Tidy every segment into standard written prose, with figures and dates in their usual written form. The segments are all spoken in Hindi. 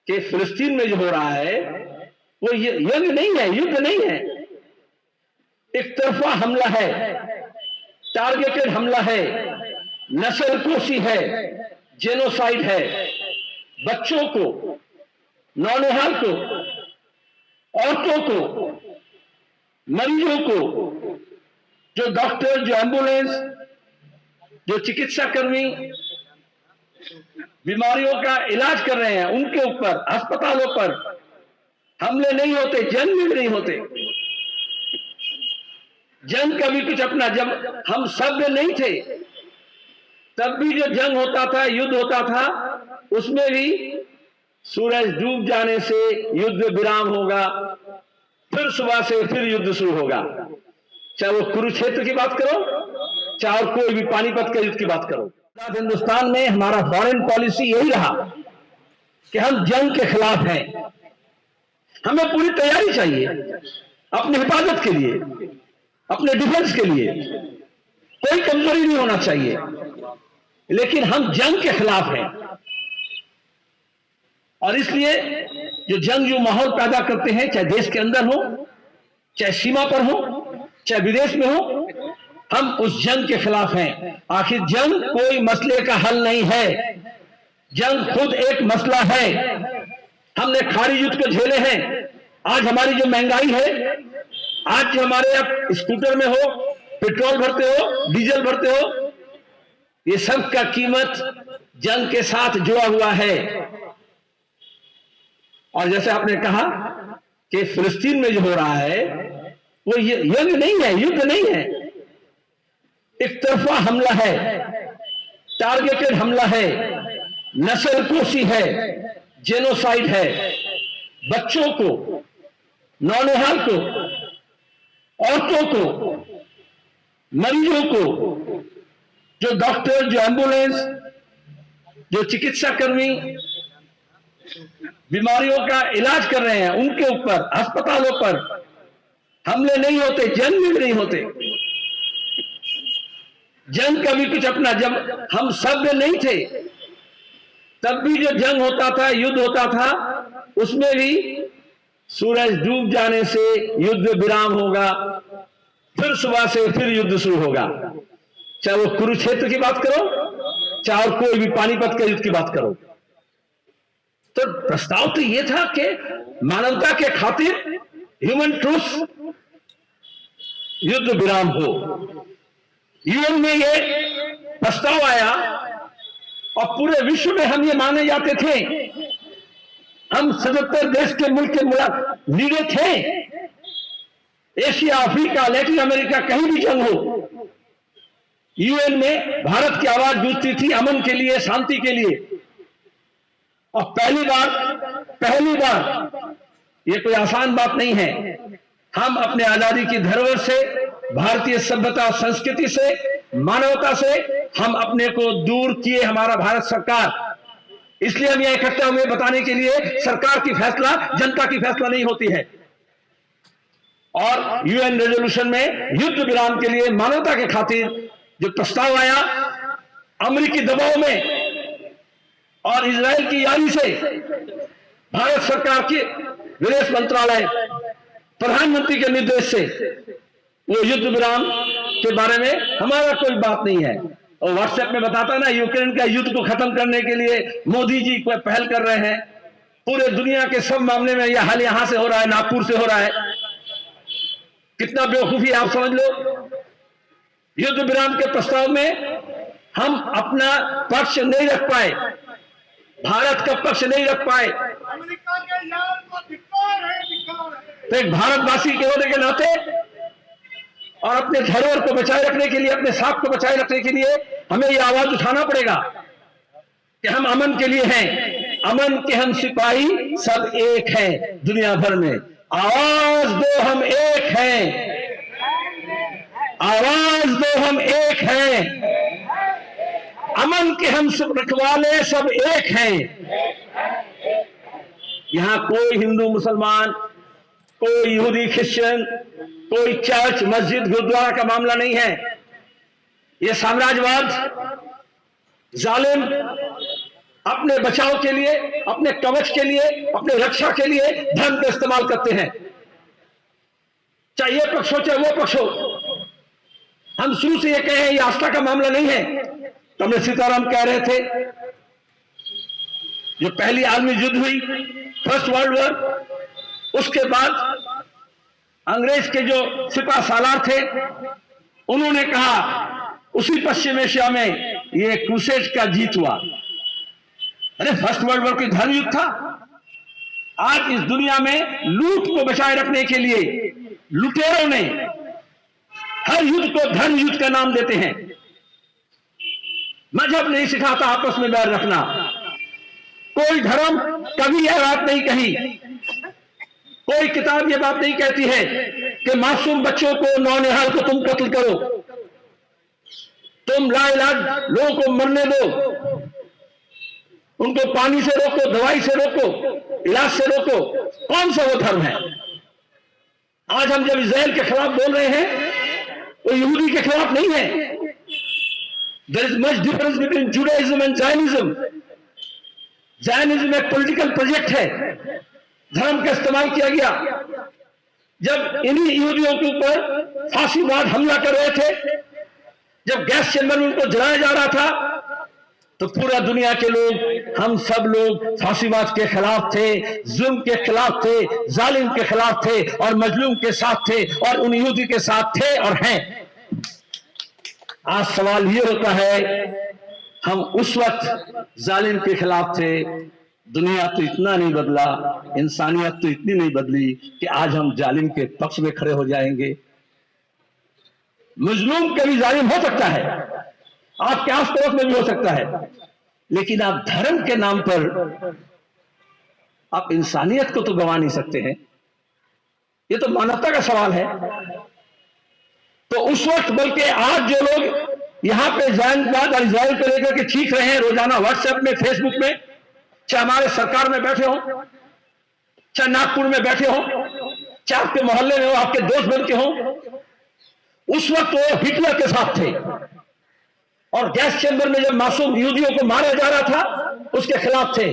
कि फिलिस्तीन में जो हो रहा है वो यज्ञ नहीं है, युद्ध नहीं है, एक तरफा हमला है, टारगेटेड हमला है, नस्लकुशी है, जेनोसाइड है। बच्चों को, नौनिहाल को, औरतों को, मरीजों को, जो डॉक्टर, जो एम्बुलेंस, जो चिकित्सा कर्मी बीमारियों का इलाज कर रहे हैं, उनके ऊपर, अस्पतालों पर हमले नहीं होते, जंग भी नहीं होते। जंग का भी कुछ अपना, जब हम सभ्य नहीं थे तब भी जो जंग होता था, युद्ध होता था, उसमें भी सूरज डूब जाने से युद्ध विराम होगा, फिर सुबह से फिर युद्ध शुरू होगा। चाहे वो कुरुक्षेत्र की बात करो, चाहे और कोई भी पानीपत के युद्ध की बात करो। हिंदुस्तान में हमारा फॉरेन पॉलिसी यही रहा कि हम जंग के खिलाफ हैं। हमें पूरी तैयारी चाहिए अपनी हिफाजत के लिए, अपने डिफेंस के लिए, कोई कमजोरी नहीं होना चाहिए, लेकिन हम जंग के खिलाफ हैं। और इसलिए जो जंग जो माहौल पैदा करते हैं, चाहे देश के अंदर हो, चाहे सीमा पर हो, चाहे विदेश में हो, हम उस जंग के खिलाफ हैं। आखिर जंग कोई मसले का हल नहीं है, जंग खुद एक मसला है। हमने खाड़ी युद्ध को झेले हैं। आज हमारी जो महंगाई है, आज जो हमारे आप स्कूटर में हो, पेट्रोल भरते हो, डीजल भरते हो, ये सब का कीमत जंग के साथ जुड़ा हुआ है। और जैसे आपने कहा कि फिलिस्तीन में जो हो रहा है वो यज्ञ नहीं है, युद्ध नहीं है, एक तरफा हमला है, टारगेटेड हमला है, नस्लकुशी है, जेनोसाइड है। बच्चों को, नौनिहाल को, औरतों को, मरीजों को, जो डॉक्टर, जो एम्बुलेंस, जो चिकित्सा कर्मी बीमारियों का इलाज कर रहे हैं, उनके ऊपर, अस्पतालों पर हमले नहीं होते, जंग भी नहीं होते। जंग का भी कुछ अपना, जब हम सभ्य नहीं थे तब भी जो जंग होता था, युद्ध होता था, उसमें भी सूरज डूब जाने से युद्ध विराम होगा, फिर सुबह से फिर युद्ध शुरू होगा। चाहे वो कुरुक्षेत्र की बात करो, चाहे और कोई भी पानीपत के युद्ध की बात करो। तो प्रस्ताव तो ये था कि मानवता के खातिर, ह्यूमन ट्रूथ, युद्ध विराम हो। यूएन में ये प्रस्ताव आया और पूरे विश्व में हम ये माने जाते थे, हम 77 देश के मुल्क के लीडर थे। एशिया, अफ्रीका, लैटिन अमेरिका, कहीं भी जंग हो, यूएन में भारत की आवाज गूंजती थी अमन के लिए, शांति के लिए। और पहली बार, ये कोई आसान बात नहीं है, हम अपने आजादी की धरोहर से, भारतीय सभ्यता और संस्कृति से, मानवता से हम अपने को दूर किए, हमारा भारत सरकार। इसलिए हम यह इकट्ठा हुए बताने के लिए, सरकार की फैसला जनता की फैसला नहीं होती है। और यूएन रेजोल्यूशन में युद्ध विराम के लिए, मानवता के खातिर जो प्रस्ताव आया, अमेरिकी दबाव में और इजराइल की यारी से, भारत सरकार के विदेश मंत्रालय, प्रधानमंत्री के निर्देश से वो युद्ध विराम के बारे में हमारा कोई बात नहीं है। और व्हाट्सएप में बताता ना, यूक्रेन का युद्ध को खत्म करने के लिए मोदी जी कोई पहल कर रहे हैं। पूरे दुनिया के सब मामले में यह हल यहां से हो रहा है, नागपुर से हो रहा है। कितना बेवकूफी आप समझ लो। युद्ध विराम के प्रस्ताव में हम अपना पक्ष नहीं रख पाए, भारत का पक्ष नहीं रख पाए। अमेरिका के यार को धिक्कार है। तो एक भारतवासी के होने के नाते और अपने धरोहर को बचाए रखने के लिए, अपने साख को बचाए रखने के लिए हमें यह आवाज उठाना पड़ेगा कि हम अमन के लिए हैं। अमन के हम सिपाही सब एक हैं दुनिया भर में। आवाज दो, हम एक हैं। आवाज दो, हम एक हैं। अमन के हम रखवाले सब एक हैं। यहां कोई हिंदू, मुसलमान, कोई यहूदी, क्रिश्चियन, कोई चर्च, मस्जिद, गुरुद्वारा का मामला नहीं है। यह साम्राज्यवाद, जालिम, अपने बचाव के लिए, अपने कवच के लिए, अपने रक्षा के लिए धर्म का इस्तेमाल करते हैं, चाहे ये पक्ष हो चाहे वो पक्ष हो। हम शुरू से ये कहे हैं ये आस्था का मामला नहीं है। कमल सीताराम कह रहे थे जो पहली आलमी युद्ध हुई, फर्स्ट वर्ल्ड वॉर, उसके बाद अंग्रेज के जो सिपा सालार थे उन्होंने कहा उसी पश्चिम एशिया में ये क्रूसेड का जीत हुआ। अरे फर्स्ट वर्ल्ड वॉर कोई धर्म युद्ध था? आज इस दुनिया में लूट को बचाए रखने के लिए लुटेरों ने हर युद्ध को धर्म युद्ध का नाम देते हैं। मजहब नहीं सिखाता आपस में बैर रखना, कोई धर्म कभी यह बात नहीं कही, कोई किताब यह बात नहीं कहती है कि मासूम बच्चों को, नौनिहाल को तुम कत्ल करो, तुम लाइलाज लोगों को मरने दो, उनको पानी से रोको, दवाई से रोको, इलाज से रोको। कौन सा वो धर्म है? आज हम जब इजराइल के खिलाफ बोल रहे हैं वो यहूदी के खिलाफ नहीं है। There is much difference between Judaism and Zionism. Zionism एक पॉलिटिकल प्रोजेक्ट है, धर्म का इस्तेमाल किया गया। जब इन्हीं यहूदियों के ऊपर फांसीवाद हमला कर रहे थे, जब गैस चैम्बर में उनको जलाया जा रहा था, तो पूरा दुनिया के लोग, हम सब लोग फांसीवाद के खिलाफ थे, जुल्म के खिलाफ थे, जालिम के खिलाफ थे और मजलूम के साथ थे और उन यहूदी के साथ थे और हैं। आज सवाल ये होता है, हम उस वक्त जालिम के खिलाफ थे, दुनिया तो इतना नहीं बदला, इंसानियत तो इतनी नहीं बदली कि आज हम जालिम के पक्ष में खड़े हो जाएंगे। मजलूम कभी जालिम हो सकता है, आपके आस पड़ोस में भी हो सकता है, लेकिन आप धर्म के नाम पर आप इंसानियत को तो गंवा नहीं सकते हैं। ये तो मानवता का सवाल है। तो उस वक्त, बल्कि आज जो लोग यहां पे जायनवाद और इजराइल को लेकर के चीख रहे हैं रोजाना व्हाट्सएप में, फेसबुक में, चाहे हमारे सरकार में बैठे हो, चाहे नागपुर में बैठे हो, चाहे आपके मोहल्ले में हो, आपके दोस्त बन के हो, उस वक्त वो हिटलर के साथ थे और गैस चैम्बर में जब मासूम यहूदियों को मारा जा रहा था उसके खिलाफ थे।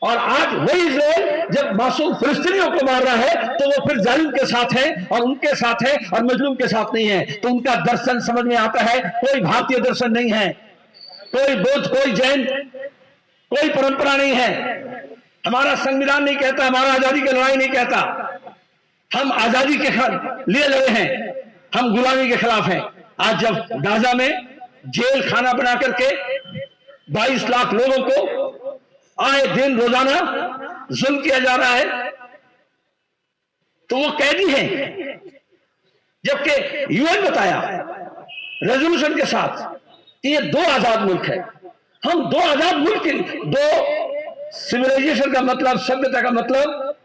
और आज वही इजराइल जब मासूम फिलिस्तीनियों को मार रहा है तो वो फिर जालिम के साथ है और उनके साथ है और मजलूम के साथ नहीं है। तो उनका दर्शन समझ में आता है, कोई भारतीय दर्शन नहीं है, कोई बौद्ध, कोई जैन, कोई परंपरा नहीं है। हमारा संविधान नहीं कहता, हमारा आजादी की लड़ाई नहीं कहता। हम आजादी के लिए लड़े हैं, हम गुलामी के खिलाफ हैं। आज जब गाजा में जेल खाना बना करके 22 लाख लोगों को आए दिन रोजाना जुल्म किया जा रहा है, तो वो कैदी हैं, जबकि यूएन बताया रेजोल्यूशन के साथ कि ये 2 आजाद मुल्क है। हम 2 आजाद मुल्क के, 2 सिविलाइजेशन का मतलब, सभ्यता का मतलब,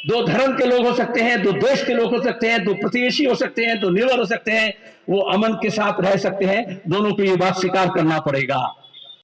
2 धर्म के लोग हो सकते हैं, 2 देश के लोग हो सकते हैं, 2 प्रतिवेशी हो सकते हैं, 2 निर्भर हो सकते हैं, वो अमन के साथ रह सकते हैं। दोनों को ये बात स्वीकार करना पड़ेगा।